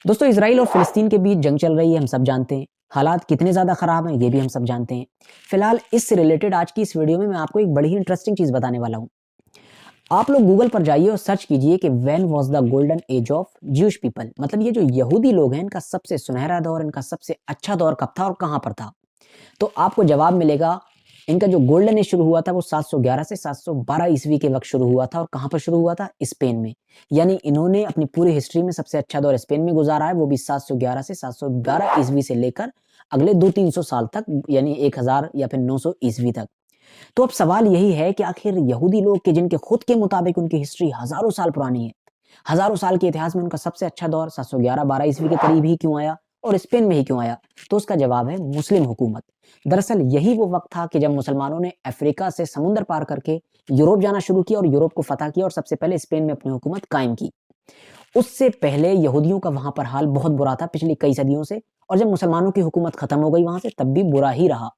दोस्तों, इजराइल और फिलिस्तीन के बीच जंग चल रही है, हम सब जानते हैं। हालात कितने ज़्यादा ख़राब हैं, ये भी हम सब जानते हैं। फिलहाल इससे रिलेटेड आज की इस वीडियो में मैं आपको एक बड़ी ही इंटरेस्टिंग चीज़ बताने वाला हूँ। आप लोग गूगल पर जाइए और सर्च कीजिए कि when was the golden age of Jewish people, मतलब ये जो यहूदी लोग हैं, इनका सबसे सुनहरा दौर, इनका सबसे अच्छा दौर कब था और कहाँ पर था? तो आपको जवाब मिलेगा, इनका जो गोल्डन एज शुरू हुआ था वो 711 से 712 ईस्वी के वक़्त शुरू हुआ था और कहाँ पर शुरू हुआ था? स्पेन में। यानी इन्होंने अपनी पूरी हिस्ट्री में सबसे अच्छा दौर स्पेन में गुज़ारा है, वो भी 711 से 712 ईस्वी से लेकर अगले 200-300 साल तक, यानी 1000 या फिर 900 ईस्वी तक। तो अब सवाल यही है कि आखिर यहूदी लोग के जिनके खुद के मुताबिक उनकी हिस्ट्री हज़ारों साल पुरानी है, हज़ारों साल के इतिहास में उनका सबसे अच्छा दौर 711-12 ईस्वी के करीब ही क्यों आया और स्पेन में ही क्यों आया? तो उसका जवाब है मुस्लिम हुकूमत। दरअसल यही वो वक़्त था कि जब मुसलमानों ने अफ्रीका से समुद्र पार करके यूरोप जाना शुरू किया और यूरोप को फ़तह किया और सबसे पहले स्पेन में अपनी हुकूमत कायम की। उससे पहले यहूदियों का वहाँ पर हाल बहुत बुरा था पिछली कई सदियों से, और जब मुसलमानों की हुकूमत ख़त्म हो गई वहाँ से, तब भी बुरा ही रहा।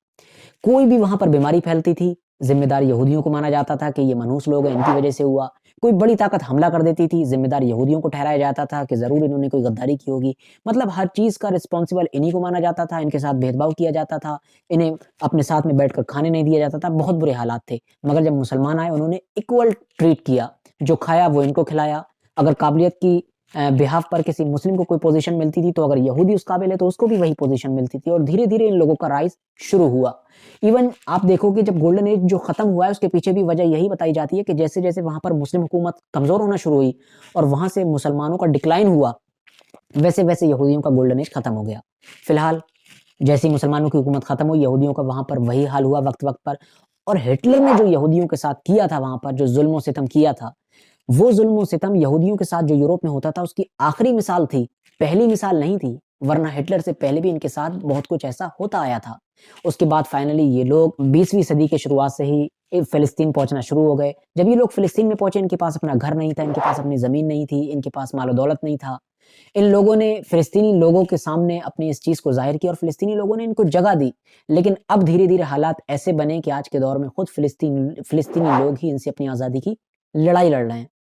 कोई भी वहाँ पर बीमारी फैलती थी, ज़िम्मेदार यहूदियों को माना जाता था कि ये मनहूस लोग हैं, इनकी वजह से हुआ। कोई बड़ी ताकत हमला कर देती थी, ज़िम्मेदार यहूदियों को ठहराया जाता था कि ज़रूर इन्होंने कोई गद्दारी की होगी। मतलब हर चीज़ का रिस्पॉन्सिबल इन्हीं को माना जाता था, इनके साथ भेदभाव किया जाता था, इन्हें अपने साथ में बैठकर खाने नहीं दिया जाता था, बहुत बुरे हालात थे। मगर जब मुसलमान आए, उन्होंने इक्वल ट्रीट किया, जो खाया वो इनको खिलाया। अगर काबिलियत की बिहाफ़ पर किसी मुस्लिम को कोई पोज़ीशन मिलती थी, तो अगर यहूदी उस काबिल है, तो उसको भी वही पोज़ीशन मिलती थी और धीरे-धीरे इन लोगों का राइज़ शुरू हुआ। इवन आप देखो कि जब गोल्डन एज जो खत्म हुआ है, उसके पीछे भी वजह यही बताई जाती है कि जैसे-जैसे वहाँ पर मुस्लिम हुकूमत कमज़ोर होना शुरू हुई और वहाँ से मुसलमानों का डिक्लाइन हुआ, वैसे-वैसे यहूदियों का गोल्डन एज खत्म हो गया। फिलहाल जैसे ही मुसलमानों की हुकूमत खत्म हुई, यहूदियों का वहाँ पर वही हाल हुआ वक़्त-वक़्त पर। और हिटलर ने जो यहूदियों के साथ किया था वहाँ पर, जो ज़ुल्म और सितम किया था, वो ज़ुल्म और सितम यहूदियों के साथ जो यूरोप में होता था, उसकी आखिरी मिसाल थी, पहली मिसाल नहीं थी। वरना हिटलर से पहले भी इनके साथ बहुत कुछ ऐसा होता आया था। उसके बाद फाइनली ये लोग 20वीं सदी के शुरुआत से ही फ़िलिस्तीन पहुँचना शुरू हो गए। जब ये लोग फ़िलिस्तीन में पहुँचे, इनके पास अपना घर नहीं था, इनके पास अपनी ज़मीन नहीं थी, इनके पास माल-ओ-दौलत नहीं था। इन लोगों ने फ़िलिस्तीनी लोगों के सामने अपनी इस चीज़ को ज़ाहिर किया और फ़िलिस्तीनी लोगों ने इनको जगह दी। लेकिन अब धीरे-धीरे हालात ऐसे बने कि आज के दौर में खुद फ़िलिस्तीनी लोग ही इनसे अपनी आज़ादी की लड़ाई लड़ रहे हैं।